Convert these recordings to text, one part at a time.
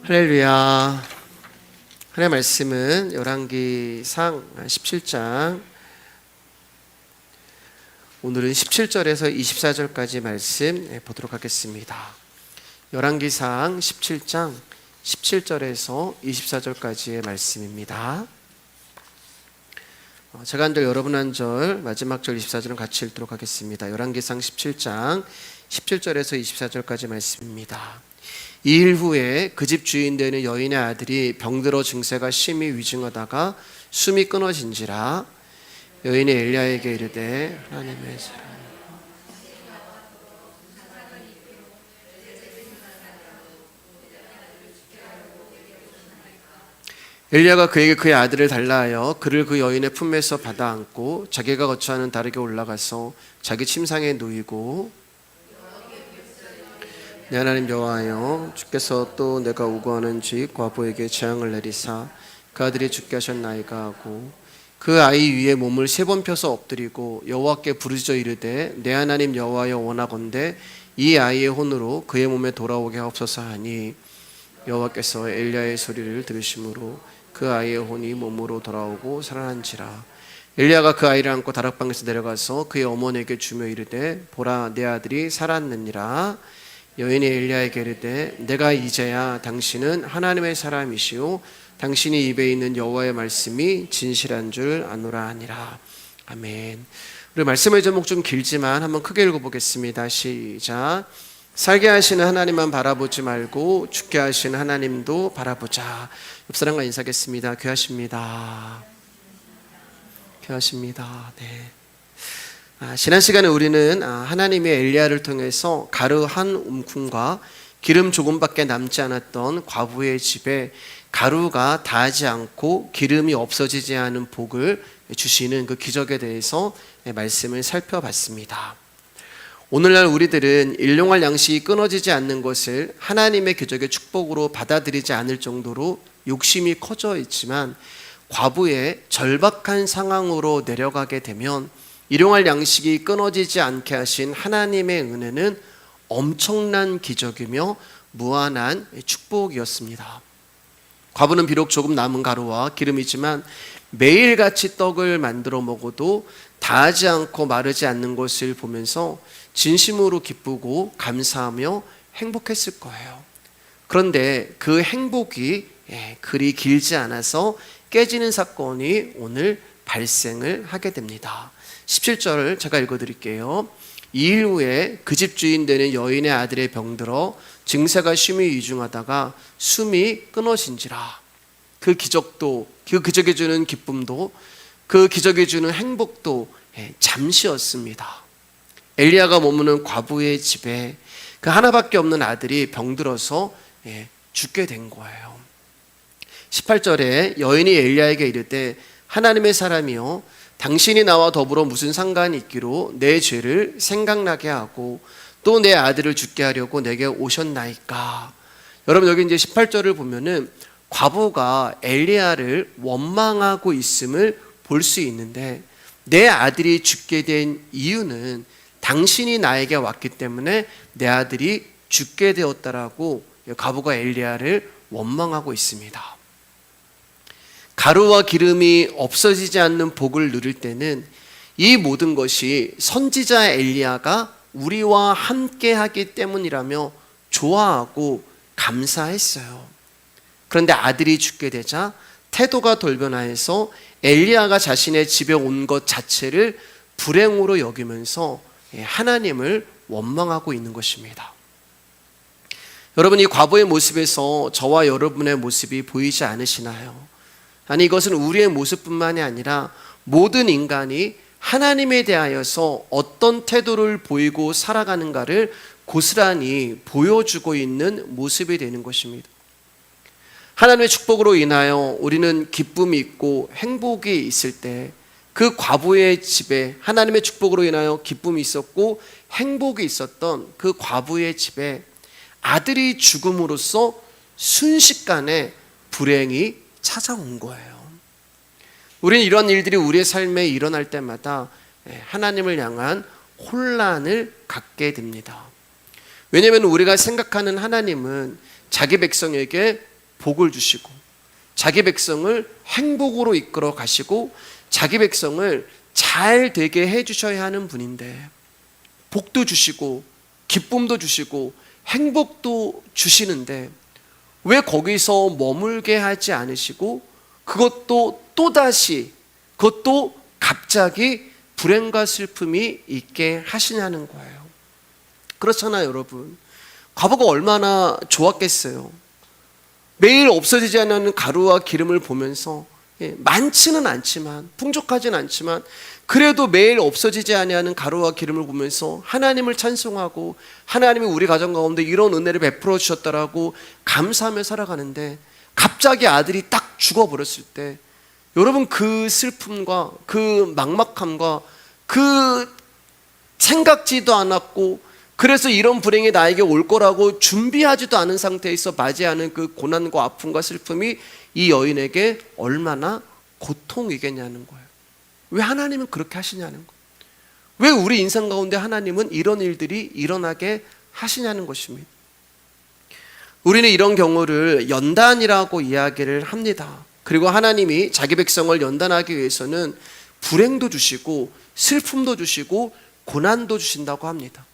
할렐루야. 하나님의 말씀은 열왕기상 17장, 오늘은 17절에서 24절까지 말씀 보도록 하겠습니다. 열왕기상 17장 17절에서 24절까지의 말씀입니다. 제가 한 절, 여러분 한 절, 마지막 절 24절은 같이 읽도록 하겠습니다. 열왕기상 17장 17절에서 24절까지 말씀입니다. 이 일 후에 그 집 주인 되는 여인의 아들이 병들어 증세가 심히 위중하다가 숨이 끊어진지라. 여인이 엘리야에게 이르되 하나님의 사람, 엘리야가 그에게 그의 아들을 달라 하여 그를 그 여인의 품에서 받아 안고 자기가 거처하는 다락에 올라가서 자기 침상에 누이고, 내 하나님 여호와여, 주께서 또 내가 우고하는지 과부에게 재앙을 내리사 그 아들이 죽게 하셨나이까 하고 그 아이 위에 몸을 3번 펴서 엎드리고 여호와께 부르짖어 이르되 내 하나님 여호와여, 원하건대 이 아이의 혼으로 그의 몸에 돌아오게 하옵소서 하니, 여호와께서 엘리야의 소리를 들으심으로 그 아이의 혼이 몸으로 돌아오고 살아난지라. 엘리야가 그 아이를 안고 다락방에서 내려가서 그의 어머니에게 주며 이르되 보라, 내 아들이 살았느니라. 여인이 엘리야에게 이르되 내가 이제야 당신은 하나님의 사람이시오 당신이 입에 있는 여호와의 말씀이 진실한 줄 아노라 하니라. 아멘. 우리 말씀의 제목 좀 길지만 한번 크게 읽어보겠습니다. 시작. 살게 하시는 하나님만 바라보지 말고 죽게 하시는 하나님도 바라보자. 옆사람과 인사하겠습니다. 귀하십니다. 귀하십니다. 네. 지난 시간에 우리는 하나님이 엘리야를 통해서 가루 한 움큼과 기름 조금밖에 남지 않았던 과부의 집에 가루가 닿지 않고 기름이 없어지지 않은 복을 주시는 그 기적에 대해서 말씀을 살펴봤습니다. 오늘날 우리들은 일용할 양식이 끊어지지 않는 것을 하나님의 기적의 축복으로 받아들이지 않을 정도로 욕심이 커져 있지만, 과부의 절박한 상황으로 내려가게 되면 일용할 양식이 끊어지지 않게 하신 하나님의 은혜는 엄청난 기적이며 무한한 축복이었습니다. 과부는 비록 조금 남은 가루와 기름이지만 매일같이 떡을 만들어 먹어도 닿지 않고 마르지 않는 것을 보면서 진심으로 기쁘고 감사하며 행복했을 거예요. 그런데 그 행복이 그리 길지 않아서 깨지는 사건이 오늘 발생을 하게 됩니다. 17절을 제가 읽어드릴게요. 이 일 후에 그 집 주인 되는 여인의 아들의 병들어 증세가 심히 위중하다가 숨이 끊어진지라. 그 기적도, 그 기적이 주는 기쁨도, 그 기적이 주는 행복도 잠시였습니다. 엘리야가 머무는 과부의 집에 그 하나밖에 없는 아들이 병들어서 죽게 된 거예요. 18절에 여인이 엘리야에게 이르되 하나님의 사람이여, 당신이 나와 더불어 무슨 상관이 있기로 내 죄를 생각나게 하고 또 내 아들을 죽게 하려고 내게 오셨나이까. 여러분, 여기 이제 18절을 보면은 과부가 엘리야를 원망하고 있음을 볼 수 있는데, 내 아들이 죽게 된 이유는 당신이 나에게 왔기 때문에 내 아들이 죽게 되었다라고 과부가 엘리야를 원망하고 있습니다. 가루와 기름이 없어지지 않는 복을 누릴 때는 이 모든 것이 선지자 엘리야가 우리와 함께 하기 때문이라며 좋아하고 감사했어요. 그런데 아들이 죽게 되자 태도가 돌변하여서 엘리야가 자신의 집에 온 것 자체를 불행으로 여기면서 하나님을 원망하고 있는 것입니다. 여러분, 이 과부의 모습에서 저와 여러분의 모습이 보이지 않으시나요? 아니, 이것은 우리의 모습뿐만이 아니라 모든 인간이 하나님에 대하여서 어떤 태도를 보이고 살아가는가를 고스란히 보여주고 있는 모습이 되는 것입니다. 하나님의 축복으로 인하여 우리는 기쁨이 있고 행복이 있을 때, 그 과부의 집에 하나님의 축복으로 인하여 기쁨이 있었고 행복이 있었던 그 과부의 집에 아들이 죽음으로써 순식간에 불행이 찾아온 거예요. 우리는 이런 일들이 우리의 삶에 일어날 때마다 하나님을 향한 혼란을 갖게 됩니다. 왜냐하면 우리가 생각하는 하나님은 자기 백성에게 복을 주시고 자기 백성을 행복으로 이끌어 가시고 자기 백성을 잘 되게 해주셔야 하는 분인데 복도 주시고 기쁨도 주시고 행복도 주시는데 왜 거기서 머물게 하지 않으시고 그것도 또다시 그것도 갑자기 불행과 슬픔이 있게 하시냐는 거예요. 그렇잖아요, 여러분. 과부가 얼마나 좋았겠어요. 매일 없어지지 않는 가루와 기름을 보면서 많지는 않지만 풍족하진 않지만 그래도 매일 없어지지 아니하는 가루와 기름을 보면서 하나님을 찬송하고 하나님이 우리 가정 가운데 이런 은혜를 베풀어 주셨다라고 감사하며 살아가는데 갑자기 아들이 딱 죽어버렸을 때 여러분 그 슬픔과 그 막막함과 그 생각지도 않았고 그래서 이런 불행이 나에게 올 거라고 준비하지도 않은 상태에서 맞이하는 그 고난과 아픔과 슬픔이 이 여인에게 얼마나 고통이겠냐는 거예요. 왜 하나님은 그렇게 하시냐는 거예요. 왜 우리 인생 가운데 하나님은 이런 일들이 일어나게 하시냐는 것입니다. 우리는 이런 경우를 연단이라고 이야기를 합니다. 그리고 하나님이 자기 백성을 연단하기 위해서는 불행도 주시고 슬픔도 주시고 고난도 주신다고 합니다.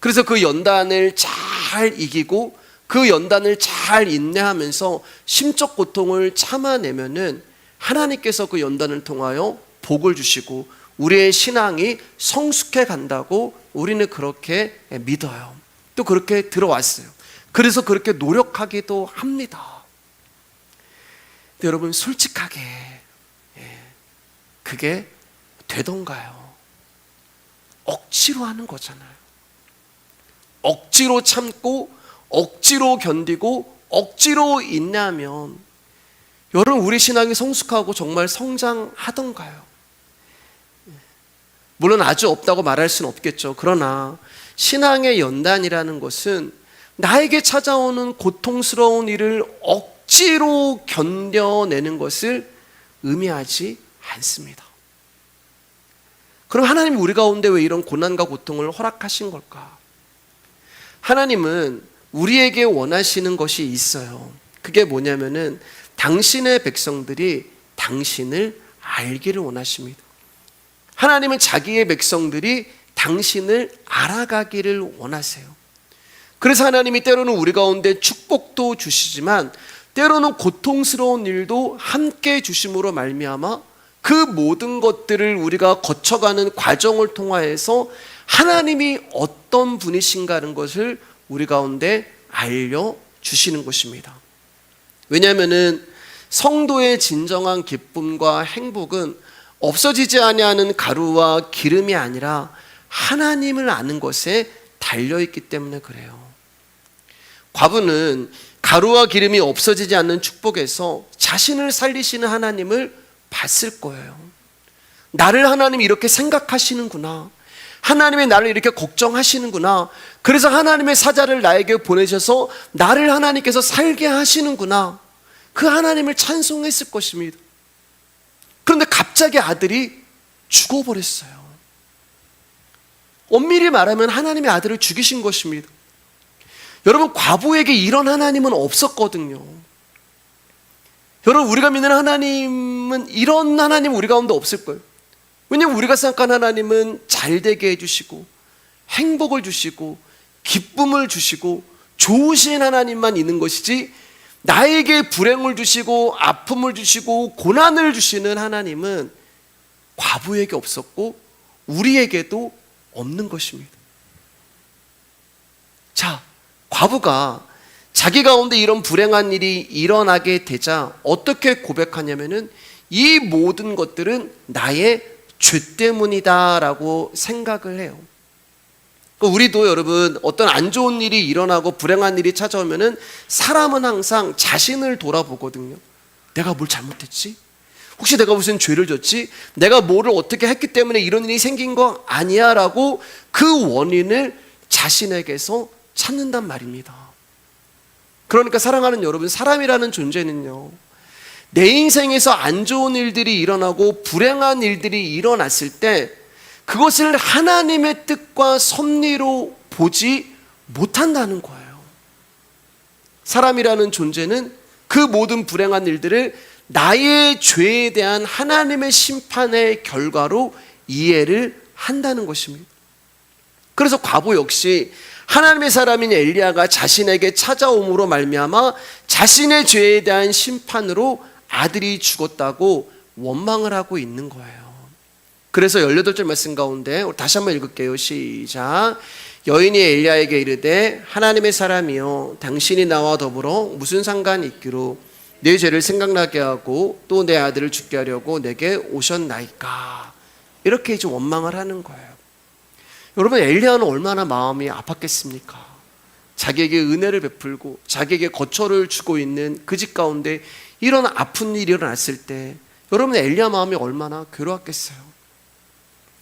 그래서 그 연단을 잘 이기고 그 연단을 잘 인내하면서 심적 고통을 참아내면은 하나님께서 그 연단을 통하여 복을 주시고 우리의 신앙이 성숙해 간다고 우리는 그렇게 믿어요. 또 그렇게 들어왔어요. 그래서 그렇게 노력하기도 합니다. 근데 여러분 솔직하게 그게 되던가요? 억지로 하는 거잖아요. 억지로 참고 억지로 견디고 억지로 인내하면 여러분 우리 신앙이 성숙하고 정말 성장하던가요? 물론 아주 없다고 말할 수는 없겠죠. 그러나 신앙의 연단이라는 것은 나에게 찾아오는 고통스러운 일을 억지로 견뎌내는 것을 의미하지 않습니다. 그럼 하나님이 우리 가운데 왜 이런 고난과 고통을 허락하신 걸까? 하나님은 우리에게 원하시는 것이 있어요. 그게 뭐냐면은 당신의 백성들이 당신을 알기를 원하십니다. 하나님은 자기의 백성들이 당신을 알아가기를 원하세요. 그래서 하나님이 때로는 우리 가운데 축복도 주시지만 때로는 고통스러운 일도 함께 주심으로 말미암아 그 모든 것들을 우리가 거쳐가는 과정을 통하여서 하나님이 어떤 분이신가는 것을 우리 가운데 알려주시는 것입니다. 왜냐하면 성도의 진정한 기쁨과 행복은 없어지지 아니하는 가루와 기름이 아니라 하나님을 아는 것에 달려있기 때문에 그래요. 과부는 가루와 기름이 없어지지 않는 축복에서 자신을 살리시는 하나님을 봤을 거예요. 나를 하나님이 이렇게 생각하시는구나. 하나님이 나를 이렇게 걱정하시는구나. 그래서 하나님의 사자를 나에게 보내셔서 나를 하나님께서 살게 하시는구나. 그 하나님을 찬송했을 것입니다. 그런데 갑자기 아들이 죽어버렸어요. 엄밀히 말하면 하나님의 아들을 죽이신 것입니다. 여러분 과부에게 이런 하나님은 없었거든요. 여러분 우리가 믿는 하나님은 이런 하나님 우리 가운데 없을 거예요. 왜냐하면 우리가 생각하는 하나님은 잘되게 해주시고 행복을 주시고 기쁨을 주시고 좋으신 하나님만 있는 것이지 나에게 불행을 주시고 아픔을 주시고 고난을 주시는 하나님은 과부에게 없었고 우리에게도 없는 것입니다. 자, 과부가 자기 가운데 이런 불행한 일이 일어나게 되자 어떻게 고백하냐면은 이 모든 것들은 나의 죄 때문이다라고 생각을 해요. 우리도 여러분 어떤 안 좋은 일이 일어나고 불행한 일이 찾아오면은 사람은 항상 자신을 돌아보거든요. 내가 뭘 잘못했지? 혹시 내가 무슨 죄를 졌지? 내가 뭐를 어떻게 했기 때문에 이런 일이 생긴 거 아니야? 라고 그 원인을 자신에게서 찾는단 말입니다. 그러니까 사랑하는 여러분, 사람이라는 존재는요, 내 인생에서 안 좋은 일들이 일어나고 불행한 일들이 일어났을 때 그것을 하나님의 뜻과 섭리로 보지 못한다는 거예요. 사람이라는 존재는 그 모든 불행한 일들을 나의 죄에 대한 하나님의 심판의 결과로 이해를 한다는 것입니다. 그래서 과부 역시 하나님의 사람인 엘리야가 자신에게 찾아옴으로 말미암아 자신의 죄에 대한 심판으로 아들이 죽었다고 원망을 하고 있는 거예요. 그래서 18절 말씀 가운데 다시 한번 읽을게요. 시작. 여인이 엘리야에게 이르되 하나님의 사람이여 당신이 나와 더불어 무슨 상관이 있기로 내 죄를 생각나게 하고 또 내 아들을 죽게 하려고 내게 오셨나이까. 이렇게 이제 원망을 하는 거예요. 여러분, 엘리야는 얼마나 마음이 아팠겠습니까? 자기에게 은혜를 베풀고 자기에게 거처를 주고 있는 그 집 가운데 이런 아픈 일이 일어났을 때 여러분, 엘리야 마음이 얼마나 괴로웠겠어요.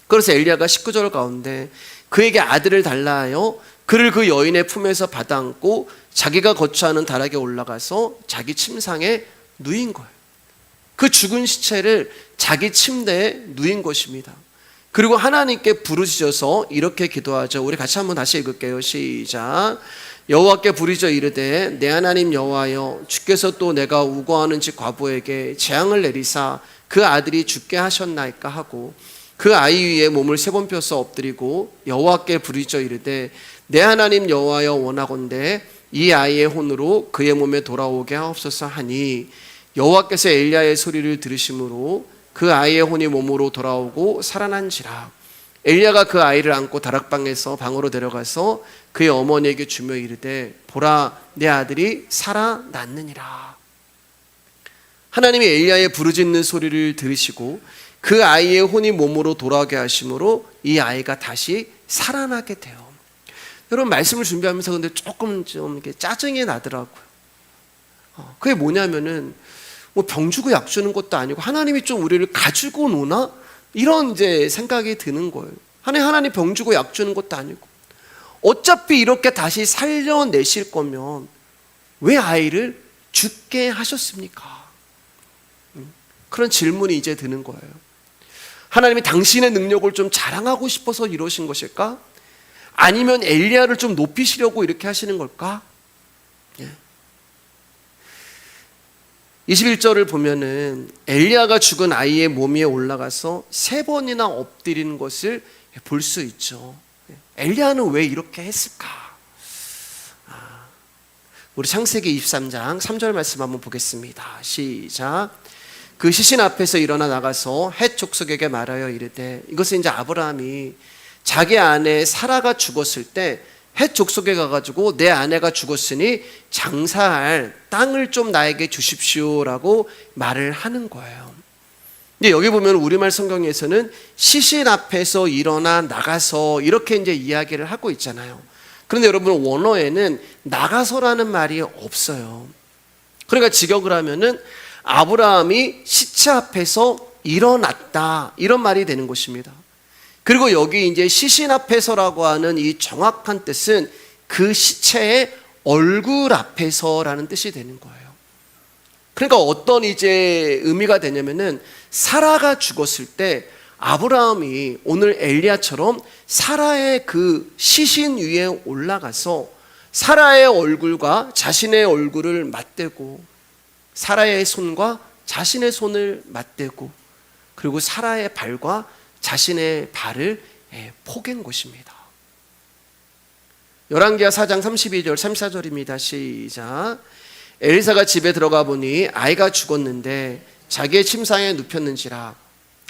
그래서 엘리야가 19절 가운데 그에게 아들을 달라 하여 그를 그 여인의 품에서 받아안고 자기가 거처하는 다락에 올라가서 자기 침상에 누인 거예요. 그 죽은 시체를 자기 침대에 누인 것입니다. 그리고 하나님께 부르짖어서 이렇게 기도하죠. 우리 같이 한번 다시 읽을게요. 시작. 여호와께 부르짖어 이르되 내 하나님 여호와여 주께서 또 내가 우거하는 집 과부에게 재앙을 내리사 그 아들이 죽게 하셨나이까 하고 그 아이 위에 몸을 3번 펴서 엎드리고 여호와께 부르짖어 이르되 내 하나님 여호와여 원하건대 이 아이의 혼으로 그의 몸에 돌아오게 하옵소서 하니 여호와께서 엘리야의 소리를 들으심으로 그 아이의 혼이 몸으로 돌아오고 살아난지라. 엘리야가 그 아이를 안고 다락방에서 방으로 데려가서 그의 어머니에게 주며 이르되 보라 내 아들이 살아났느니라. 하나님이 엘리야의 부르짖는 소리를 들으시고 그 아이의 혼이 몸으로 돌아오게 하심으로 이 아이가 다시 살아나게 돼요. 여러분, 말씀을 준비하면서 근데 조금 좀 이렇게 짜증이 나더라고요. 그게 뭐냐면은 뭐 병 주고 약 주는 것도 아니고 하나님이 좀 우리를 가지고 노나? 이런 이제 생각이 드는 거예요. 하나님 병 주고 약 주는 것도 아니고 어차피 이렇게 다시 살려내실 거면 왜 아이를 죽게 하셨습니까? 그런 질문이 이제 드는 거예요. 하나님이 당신의 능력을 좀 자랑하고 싶어서 이러신 것일까? 아니면 엘리야를 좀 높이시려고 이렇게 하시는 걸까? 21절을 보면은 엘리야가 죽은 아이의 몸 위에 올라가서 3번이나 엎드리는 것을 볼 수 있죠. 엘리야는 왜 이렇게 했을까? 우리 창세기 23장 3절 말씀 한번 보겠습니다. 시작. 그 시신 앞에서 일어나 나가서 헷 족속에게 말하여 이르되, 이것은 이제 아브라함이 자기 아내 사라가 죽었을 때 헷 족속에 가가지고 내 아내가 죽었으니 장사할 땅을 좀 나에게 주십시오라고 말을 하는 거예요. 근데 여기 보면 우리말 성경에서는 시신 앞에서 일어나 나가서 이렇게 이제 이야기를 하고 있잖아요. 그런데 여러분, 원어에는 나가서라는 말이 없어요. 그러니까 직역을 하면은 아브라함이 시체 앞에서 일어났다, 이런 말이 되는 것입니다. 그리고 여기 이제 시신 앞에서라고 하는 이 정확한 뜻은 그 시체의 얼굴 앞에서라는 뜻이 되는 거예요. 그러니까 어떤 이제 의미가 되냐면은 사라가 죽었을 때 아브라함이 오늘 엘리야처럼 사라의 그 시신 위에 올라가서 사라의 얼굴과 자신의 얼굴을 맞대고 사라의 손과 자신의 손을 맞대고 그리고 사라의 발과 자신의 발을 포갠 것입니다. 열왕기하 4장 32절 34절입니다. 시작. 엘리사가 집에 들어가 보니 아이가 죽었는데 자기의 침상에 눕혔는지라.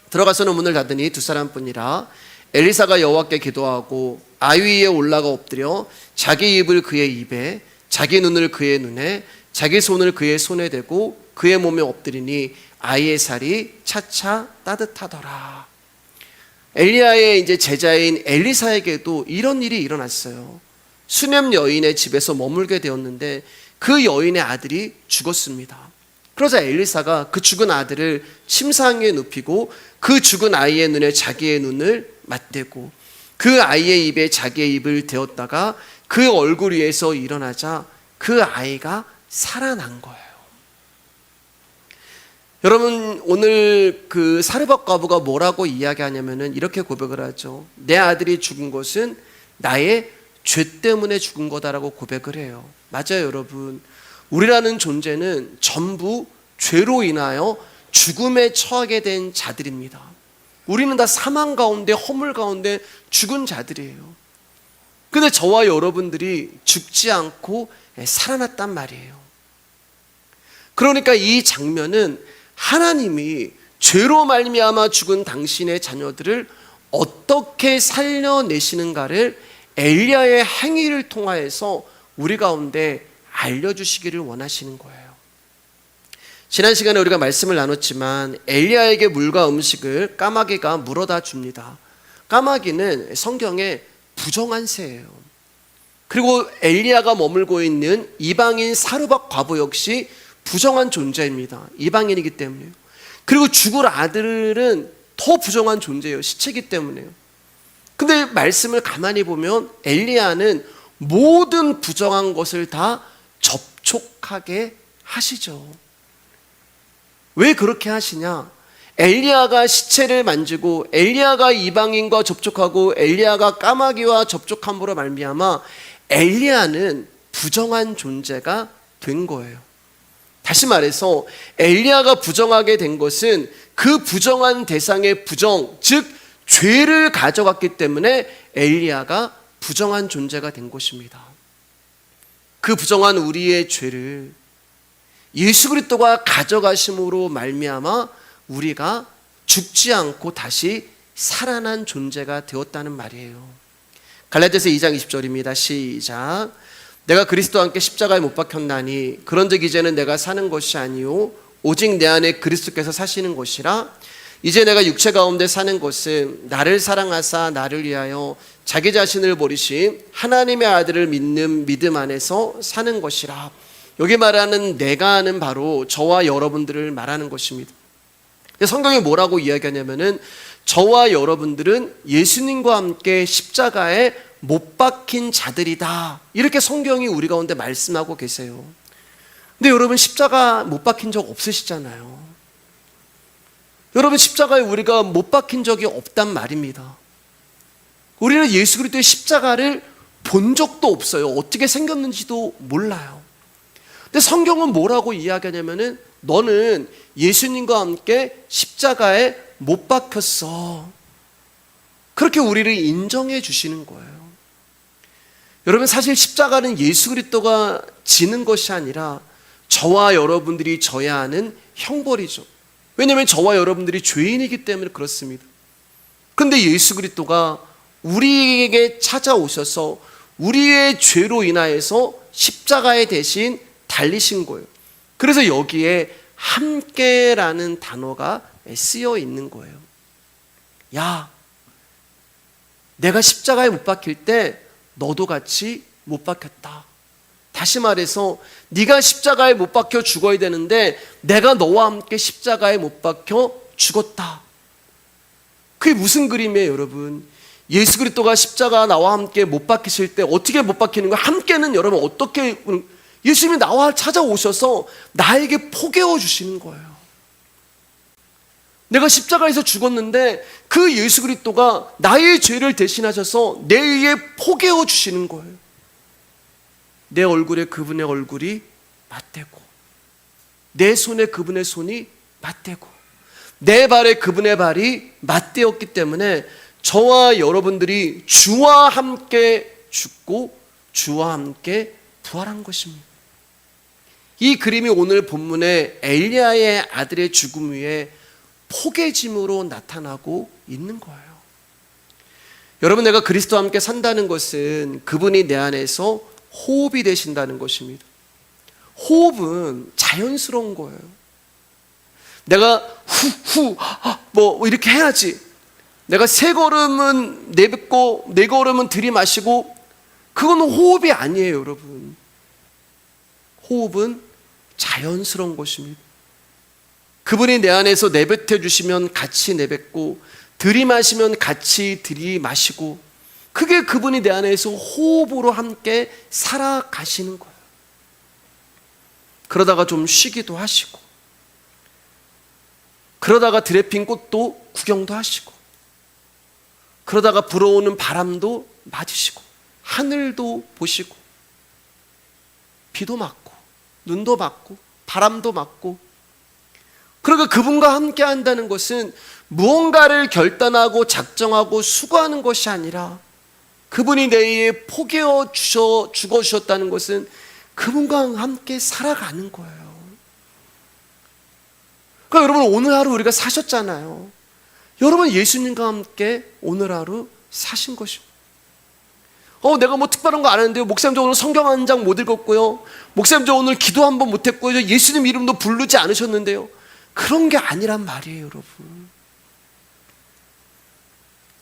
들어가서는 문을 닫으니 2사람뿐이라. 엘리사가 여호와께 기도하고 아이 위에 올라가 엎드려 자기 입을 그의 입에 자기 눈을 그의 눈에 자기 손을 그의 손에 대고 그의 몸에 엎드리니 아이의 살이 차차 따뜻하더라. 엘리야의 이제 제자인 엘리사에게도 이런 일이 일어났어요. 수냄 여인의 집에서 머물게 되었는데 그 여인의 아들이 죽었습니다. 그러자 엘리사가 그 죽은 아들을 침상에 눕히고 그 죽은 아이의 눈에 자기의 눈을 맞대고 그 아이의 입에 자기의 입을 대었다가 그 얼굴 위에서 일어나자 그 아이가 살아난 거예요. 여러분, 오늘 그 사르밧 과부가 뭐라고 이야기하냐면은 이렇게 고백을 하죠. 내 아들이 죽은 것은 나의 죄 때문에 죽은 거다라고 고백을 해요. 맞아요, 여러분. 우리라는 존재는 전부 죄로 인하여 죽음에 처하게 된 자들입니다. 우리는 다 사망 가운데, 허물 가운데 죽은 자들이에요. 근데 저와 여러분들이 죽지 않고 살아났단 말이에요. 그러니까 이 장면은 하나님이 죄로 말미암아 죽은 당신의 자녀들을 어떻게 살려내시는가를 엘리야의 행위를 통하여서 우리 가운데 알려주시기를 원하시는 거예요. 지난 시간에 우리가 말씀을 나눴지만 엘리야에게 물과 음식을 까마귀가 물어다 줍니다. 까마귀는 성경에 부정한 새예요. 그리고 엘리야가 머물고 있는 이방인 사르밧 과부 역시 부정한 존재입니다. 이방인이기 때문에요. 그리고 죽을 아들은 더 부정한 존재예요. 시체이기 때문에요. 근데 말씀을 가만히 보면 엘리야는 모든 부정한 것을 다 접촉하게 하시죠. 왜 그렇게 하시냐? 엘리야가 시체를 만지고 엘리야가 이방인과 접촉하고 엘리야가 까마귀와 접촉함으로 말미암아 엘리야는 부정한 존재가 된 거예요. 다시 말해서 엘리야가 부정하게 된 것은 그 부정한 대상의 부정, 즉 죄를 가져갔기 때문에 엘리야가 부정한 존재가 된 것입니다. 그 부정한 우리의 죄를 예수 그리스도가 가져가심으로 말미암아 우리가 죽지 않고 다시 살아난 존재가 되었다는 말이에요. 갈라디아서 2장 20절입니다. 시작. 내가 그리스도와 함께 십자가에 못 박혔나니 그런즉 이제는 내가 사는 것이 아니요 오직 내 안에 그리스도께서 사시는 것이라. 이제 내가 육체 가운데 사는 것은 나를 사랑하사 나를 위하여 자기 자신을 버리신 하나님의 아들을 믿는 믿음 안에서 사는 것이라. 여기 말하는 내가는 바로 저와 여러분들을 말하는 것입니다. 성경이 뭐라고 이야기하냐면은 저와 여러분들은 예수님과 함께 십자가에 못 박힌 자들이다. 이렇게 성경이 우리 가운데 말씀하고 계세요. 근데 여러분 십자가 못 박힌 적 없으시잖아요. 여러분 십자가에 우리가 못 박힌 적이 없단 말입니다. 우리는 예수 그리스도의 십자가를 본 적도 없어요. 어떻게 생겼는지도 몰라요. 근데 성경은 뭐라고 이야기하냐면은 너는 예수님과 함께 십자가에 못 박혔어. 그렇게 우리를 인정해 주시는 거예요. 여러분 사실 십자가는 예수 그리스도가 지는 것이 아니라 저와 여러분들이 져야 하는 형벌이죠. 왜냐하면 저와 여러분들이 죄인이기 때문에 그렇습니다. 그런데 예수 그리스도가 우리에게 찾아오셔서 우리의 죄로 인하여서 십자가에 대신 달리신 거예요. 그래서 여기에 함께라는 단어가 쓰여 있는 거예요. 야, 내가 십자가에 못 박힐 때 너도 같이 못 박혔다. 다시 말해서 네가 십자가에 못 박혀 죽어야 되는데 내가 너와 함께 십자가에 못 박혀 죽었다. 그게 무슨 그림이에요, 여러분? 예수 그리스도가 십자가 나와 함께 못 박히실 때 어떻게 못 박히는 거예요? 함께는 여러분 어떻게, 예수님이 나와 찾아오셔서 나에게 포개어 주시는 거예요. 내가 십자가에서 죽었는데 그 예수 그리스도가 나의 죄를 대신하셔서 내 위에 포개어 주시는 거예요. 내 얼굴에 그분의 얼굴이 맞대고, 내 손에 그분의 손이 맞대고, 내 발에 그분의 발이 맞대었기 때문에 저와 여러분들이 주와 함께 죽고 주와 함께 부활한 것입니다. 이 그림이 오늘 본문의 엘리야의 아들의 죽음 위에 포개짐으로 나타나고 있는 거예요. 여러분, 내가 그리스도와 함께 산다는 것은 그분이 내 안에서 호흡이 되신다는 것입니다. 호흡은 자연스러운 거예요. 내가 후후 뭐 이렇게 해야지. 내가 세 걸음은 내뱉고 네 걸음은 들이마시고, 그거는 호흡이 아니에요, 여러분. 호흡은 자연스러운 것입니다. 그분이 내 안에서 내뱉어 주시면 같이 내뱉고, 들이마시면 같이 들이마시고, 그게 그분이 내 안에서 호흡으로 함께 살아가시는 거예요. 그러다가 좀 쉬기도 하시고, 그러다가 들에 핀 꽃도 구경도 하시고, 그러다가 불어오는 바람도 맞으시고, 하늘도 보시고, 비도 맞고, 눈도 맞고 바람도 맞고. 그러니까 그분과 함께 한다는 것은 무언가를 결단하고 작정하고 수고하는 것이 아니라 그분이 내 위해 포개어 죽어주셨다는 것은 그분과 함께 살아가는 거예요. 그러니까 여러분, 오늘 하루 우리가 사셨잖아요. 여러분, 예수님과 함께 오늘 하루 사신 것입니다. 내가 뭐 특별한 거 안 했는데요. 목사님, 저 오늘 성경 한 장 못 읽었고요. 목사님, 저 오늘 기도 한 번 못 했고요. 저 예수님 이름도 부르지 않으셨는데요. 그런 게 아니란 말이에요, 여러분.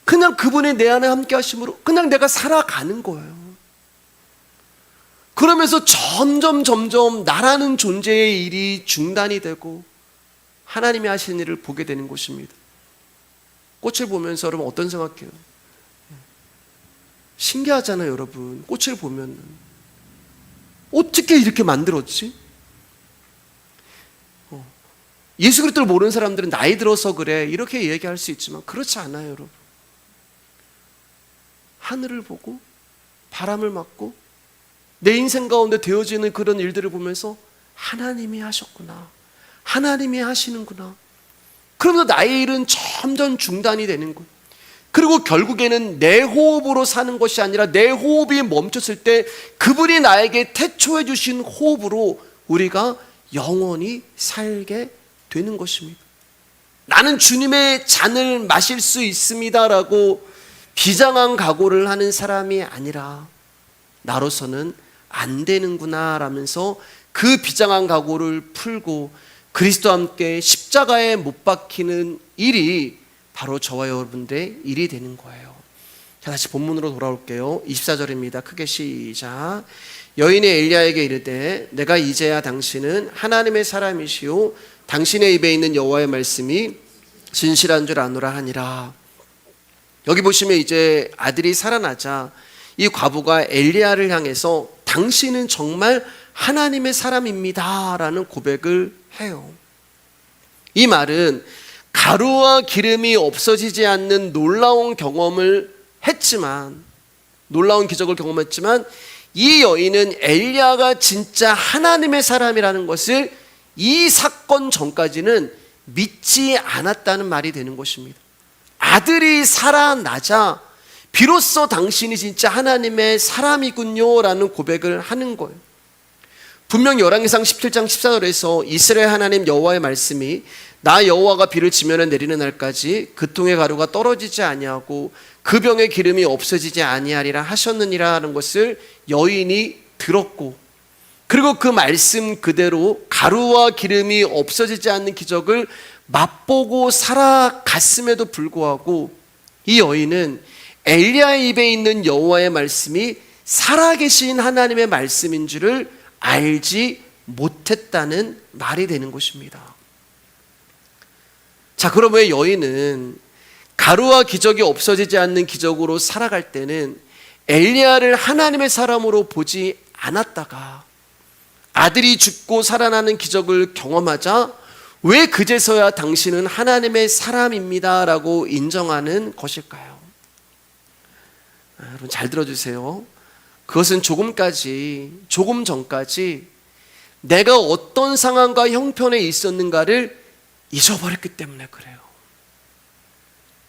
그냥 그분의 내 안에 함께 하심으로 그냥 내가 살아가는 거예요. 그러면서 점점 나라는 존재의 일이 중단이 되고 하나님이 하시는 일을 보게 되는 것입니다. 꽃을 보면서 여러분 어떤 생각해요? 신기하잖아요, 여러분. 꽃을 보면 어떻게 이렇게 만들었지? 예수 그리스도를 모르는 사람들은 나이 들어서 그래 이렇게 얘기할 수 있지만 그렇지 않아요, 여러분. 하늘을 보고 바람을 맞고 내 인생 가운데 되어지는 그런 일들을 보면서 하나님이 하셨구나, 하나님이 하시는구나. 그러면서 나의 일은 점점 중단이 되는 거예요. 그리고 결국에는 내 호흡으로 사는 것이 아니라 내 호흡이 멈췄을 때 그분이 나에게 태초해 주신 호흡으로 우리가 영원히 살게 되는 것입니다. 나는 주님의 잔을 마실 수 있습니다라고 비장한 각오를 하는 사람이 아니라 나로서는 안 되는구나 라면서 그 비장한 각오를 풀고 그리스도와 함께 십자가에 못 박히는 일이 바로 저와 여러분들의 일이 되는 거예요. 자, 다시 본문으로 돌아올게요. 24절입니다. 크게 시작. 여인이 엘리야에게 이르되 내가 이제야 당신은 하나님의 사람이시오 당신의 입에 있는 여호와의 말씀이 진실한 줄 아노라 하니라. 여기 보시면 이제 아들이 살아나자 이 과부가 엘리야를 향해서 당신은 정말 하나님의 사람입니다 라는 고백을 해요. 이 말은 가루와 기름이 없어지지 않는 놀라운 경험을 했지만, 놀라운 기적을 경험했지만 이 여인은 엘리야가 진짜 하나님의 사람이라는 것을 이 사건 전까지는 믿지 않았다는 말이 되는 것입니다. 아들이 살아나자 비로소 당신이 진짜 하나님의 사람이군요 라는 고백을 하는 거예요. 분명 열왕기상 17장 14절에서 이스라엘 하나님 여호와의 말씀이 나 여호와가 비를 지면에 내리는 날까지 그 통의 가루가 떨어지지 아니하고 그 병의 기름이 없어지지 아니하리라 하셨느니라 하는 것을 여인이 들었고, 그리고 그 말씀 그대로 가루와 기름이 없어지지 않는 기적을 맛보고 살아갔음에도 불구하고 이 여인은 엘리야의 입에 있는 여호와의 말씀이 살아계신 하나님의 말씀인 줄을 알지 못했다는 말이 되는 것입니다. 자, 그러면 여인은 가루와 기적이 없어지지 않는 기적으로 살아갈 때는 엘리야를 하나님의 사람으로 보지 않았다가 아들이 죽고 살아나는 기적을 경험하자 왜 그제서야 당신은 하나님의 사람입니다 라고 인정하는 것일까요? 여러분 잘 들어주세요. 그것은 조금 전까지 내가 어떤 상황과 형편에 있었는가를 잊어버렸기 때문에 그래요.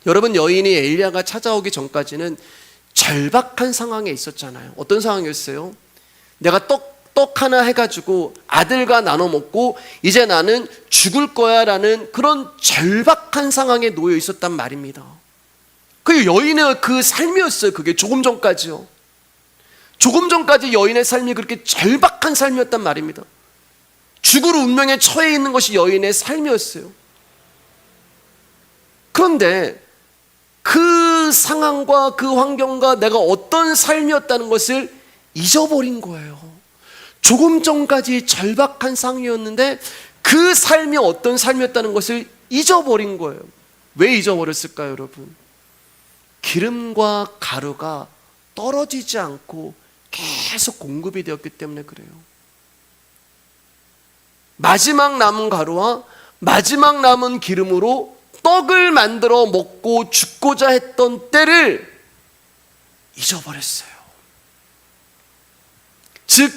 여러분, 여인이 엘리야가 찾아오기 전까지는 절박한 상황에 있었잖아요. 어떤 상황이었어요? 내가 떡 하나 해가지고 아들과 나눠 먹고 이제 나는 죽을 거야 라는 그런 절박한 상황에 놓여 있었단 말입니다. 그 여인의 그 삶이었어요. 그게 조금 전까지요. 조금 전까지 여인의 삶이 그렇게 절박한 삶이었단 말입니다. 죽을 운명에 처해 있는 것이 여인의 삶이었어요. 그런데 그 상황과 그 환경과 내가 어떤 삶이었다는 것을 잊어버린 거예요. 조금 전까지 절박한 상황이었는데 그 삶이 어떤 삶이었다는 것을 잊어버린 거예요. 왜 잊어버렸을까요, 여러분? 기름과 가루가 떨어지지 않고 계속 공급이 되었기 때문에 그래요. 마지막 남은 가루와 마지막 남은 기름으로 떡을 만들어 먹고 죽고자 했던 때를 잊어버렸어요. 즉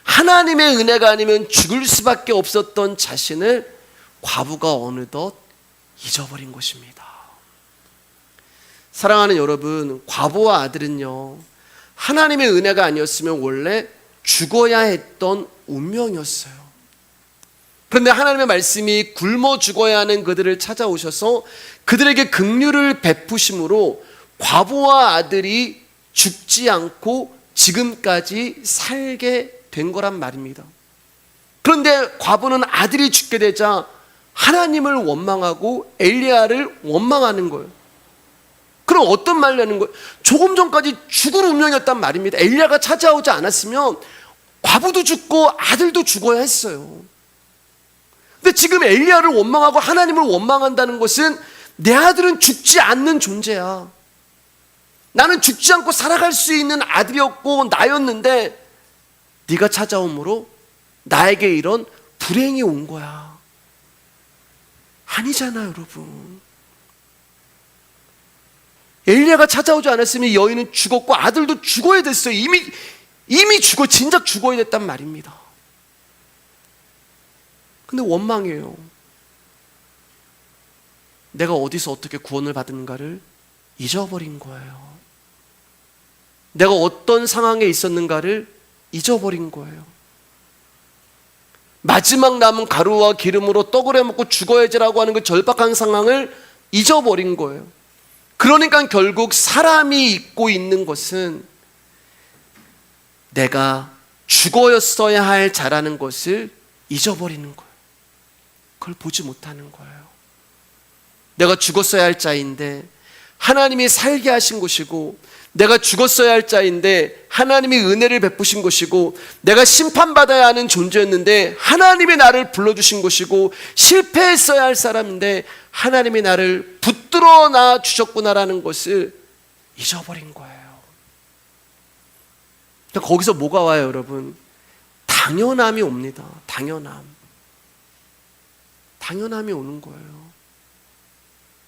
하나님의 은혜가 아니면 죽을 수밖에 없었던 자신을 과부가 어느덧 잊어버린 것입니다. 사랑하는 여러분, 과부와 아들은요, 하나님의 은혜가 아니었으면 원래 죽어야 했던 운명이었어요. 그런데 하나님의 말씀이 굶어 죽어야 하는 그들을 찾아오셔서 그들에게 긍휼을 베푸심으로 과부와 아들이 죽지 않고 지금까지 살게 된 거란 말입니다. 그런데 과부는 아들이 죽게 되자 하나님을 원망하고 엘리야를 원망하는 거예요. 그럼 어떤 말을 하는 거예요? 조금 전까지 죽을 운명이었단 말입니다. 엘리야가 찾아오지 않았으면 과부도 죽고 아들도 죽어야 했어요. 근데 지금 엘리야를 원망하고 하나님을 원망한다는 것은 내 아들은 죽지 않는 존재야. 나는 죽지 않고 살아갈 수 있는 아들이었고 나였는데 네가 찾아옴으로 나에게 이런 불행이 온 거야. 아니잖아요, 여러분. 엘리야가 찾아오지 않았으면 이 여인은 죽었고 아들도 죽어야 됐어요. 이미 죽어, 진작 죽어야 됐단 말입니다. 근데 원망해요. 내가 어디서 어떻게 구원을 받은가를 잊어버린 거예요. 내가 어떤 상황에 있었는가를 잊어버린 거예요. 마지막 남은 가루와 기름으로 떡을 해먹고 죽어야지라고 하는 그 절박한 상황을 잊어버린 거예요. 그러니까 결국 사람이 잊고 있는 것은 내가 죽어였어야 할 자라는 것을 잊어버리는 거예요. 그걸 보지 못하는 거예요. 내가 죽었어야 할 자인데 하나님이 살게 하신 것이고, 내가 죽었어야 할 자인데 하나님이 은혜를 베푸신 것이고, 내가 심판받아야 하는 존재였는데 하나님이 나를 불러주신 것이고, 실패했어야 할 사람인데 하나님이 나를 붙들어 놔 주셨구나라는 것을 잊어버린 거예요. 거기서 뭐가 와요, 여러분? 당연함이 옵니다. 당연함이 오는 거예요.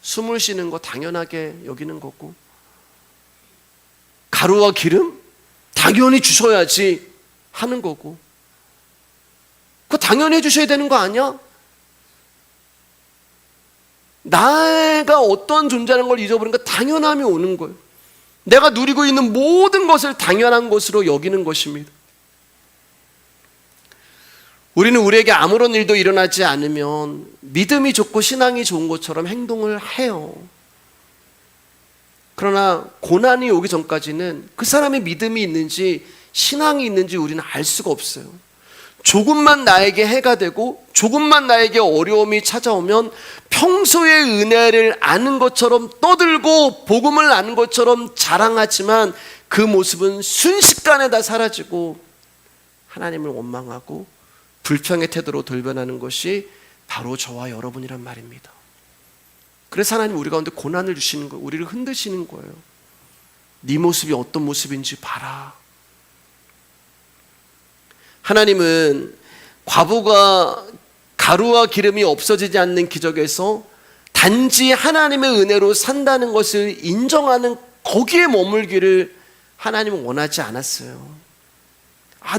숨을 쉬는 거 당연하게 여기는 거고, 가루와 기름? 당연히 주셔야지 하는 거고, 그거 당연히 해주셔야 되는 거 아니야? 내가 어떤 존재라는 걸 잊어버리니까 당연함이 오는 거예요. 내가 누리고 있는 모든 것을 당연한 것으로 여기는 것입니다. 우리는 우리에게 아무런 일도 일어나지 않으면 믿음이 좋고 신앙이 좋은 것처럼 행동을 해요. 그러나 고난이 오기 전까지는 그 사람의 믿음이 있는지 신앙이 있는지 우리는 알 수가 없어요. 조금만 나에게 해가 되고 조금만 나에게 어려움이 찾아오면 평소의 은혜를 아는 것처럼 떠들고 복음을 아는 것처럼 자랑하지만 그 모습은 순식간에 다 사라지고 하나님을 원망하고 불평의 태도로 돌변하는 것이 바로 저와 여러분이란 말입니다. 그래서 하나님 우리 가운데 고난을 주시는 거예요. 우리를 흔드시는 거예요. 네 모습이 어떤 모습인지 봐라. 하나님은 과부가 가루와 기름이 없어지지 않는 기적에서 단지 하나님의 은혜로 산다는 것을 인정하는 거기에 머물기를 하나님은 원하지 않았어요.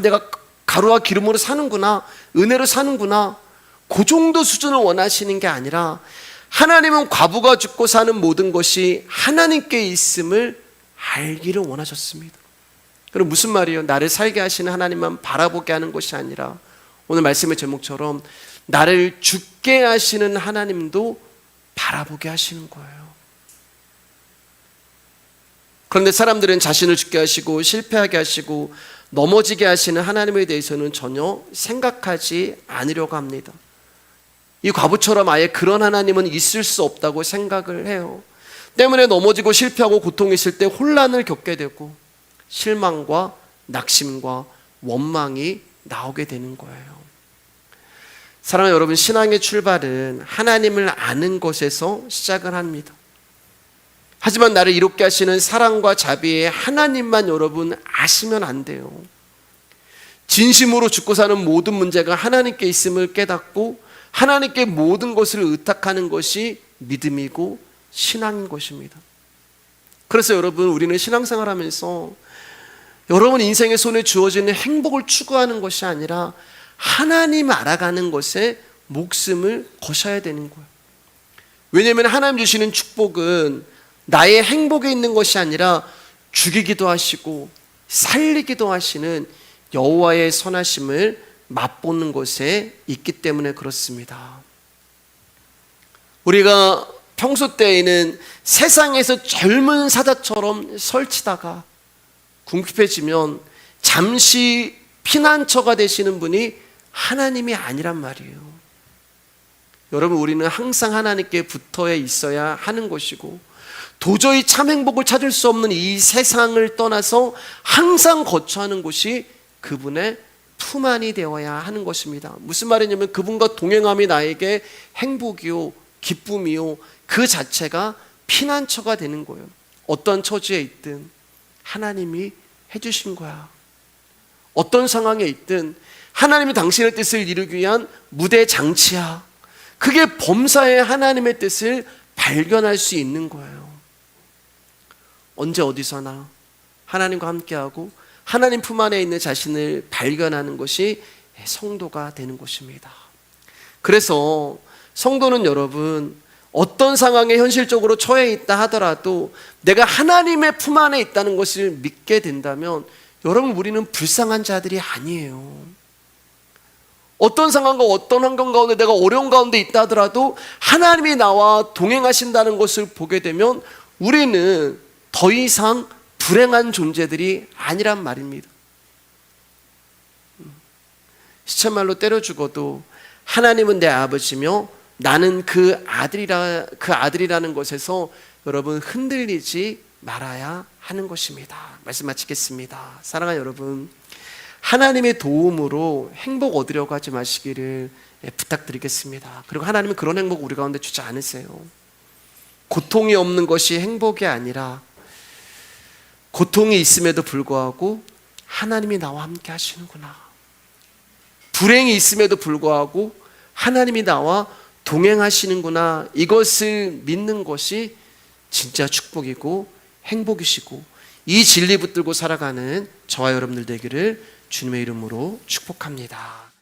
내가 가루와 기름으로 사는구나, 은혜로 사는구나, 그 정도 수준을 원하시는 게 아니라 하나님은 과부가 죽고 사는 모든 것이 하나님께 있음을 알기를 원하셨습니다. 그럼 무슨 말이에요? 나를 살게 하시는 하나님만 바라보게 하는 것이 아니라 오늘 말씀의 제목처럼 나를 죽게 하시는 하나님도 바라보게 하시는 거예요. 그런데 사람들은 자신을 죽게 하시고 실패하게 하시고 넘어지게 하시는 하나님에 대해서는 전혀 생각하지 않으려고 합니다. 이 과부처럼 아예 그런 하나님은 있을 수 없다고 생각을 해요. 때문에 넘어지고 실패하고 고통이 있을 때 혼란을 겪게 되고 실망과 낙심과 원망이 나오게 되는 거예요. 사랑하는 여러분, 신앙의 출발은 하나님을 아는 것에서 시작을 합니다. 하지만 나를 이롭게 하시는 사랑과 자비의 하나님만 여러분 아시면 안 돼요. 진심으로 죽고 사는 모든 문제가 하나님께 있음을 깨닫고 하나님께 모든 것을 의탁하는 것이 믿음이고 신앙인 것입니다. 그래서 여러분, 우리는 신앙생활 하면서 여러분 인생의 손에 주어지는 행복을 추구하는 것이 아니라 하나님 알아가는 것에 목숨을 거셔야 되는 거예요. 왜냐하면 하나님 주시는 축복은 나의 행복에 있는 것이 아니라 죽이기도 하시고 살리기도 하시는 여호와의 선하심을 맛보는 것에 있기 때문에 그렇습니다. 우리가 평소 때에는 세상에서 젊은 사자처럼 설치다가 궁핍해지면 잠시 피난처가 되시는 분이 하나님이 아니란 말이에요. 여러분, 우리는 항상 하나님께 붙어 있어야 하는 것이고, 도저히 참 행복을 찾을 수 없는 이 세상을 떠나서 항상 거처하는 곳이 그분의 품 안이 되어야 하는 것입니다. 무슨 말이냐면 그분과 동행함이 나에게 행복이요 기쁨이요 그 자체가 피난처가 되는 거예요. 어떤 처지에 있든 하나님이 해주신 거야. 어떤 상황에 있든 하나님이 당신의 뜻을 이루기 위한 무대 장치야. 그게 범사에 하나님의 뜻을 발견할 수 있는 거예요. 언제 어디서나 하나님과 함께하고 하나님 품 안에 있는 자신을 발견하는 것이 성도가 되는 것입니다. 그래서 성도는 여러분, 어떤 상황에 현실적으로 처해 있다 하더라도 내가 하나님의 품 안에 있다는 것을 믿게 된다면 여러분, 우리는 불쌍한 자들이 아니에요. 어떤 상황과 어떤 환경 가운데 내가 어려운 가운데 있다 하더라도 하나님이 나와 동행하신다는 것을 보게 되면 우리는 더 이상 불행한 존재들이 아니란 말입니다. 시쳇말로 때려 죽어도 하나님은 내 아버지며 나는 그 아들이라는 것에서 여러분 흔들리지 말아야 하는 것입니다. 말씀 마치겠습니다. 사랑하는 여러분, 하나님의 도움으로 행복 얻으려고 하지 마시기를 부탁드리겠습니다. 그리고 하나님은 그런 행복 우리 가운데 주지 않으세요. 고통이 없는 것이 행복이 아니라 고통이 있음에도 불구하고 하나님이 나와 함께 하시는구나. 불행이 있음에도 불구하고 하나님이 나와 동행하시는구나. 이것을 믿는 것이 진짜 축복이고 행복이시고 이 진리 붙들고 살아가는 저와 여러분들 되기를 주님의 이름으로 축복합니다.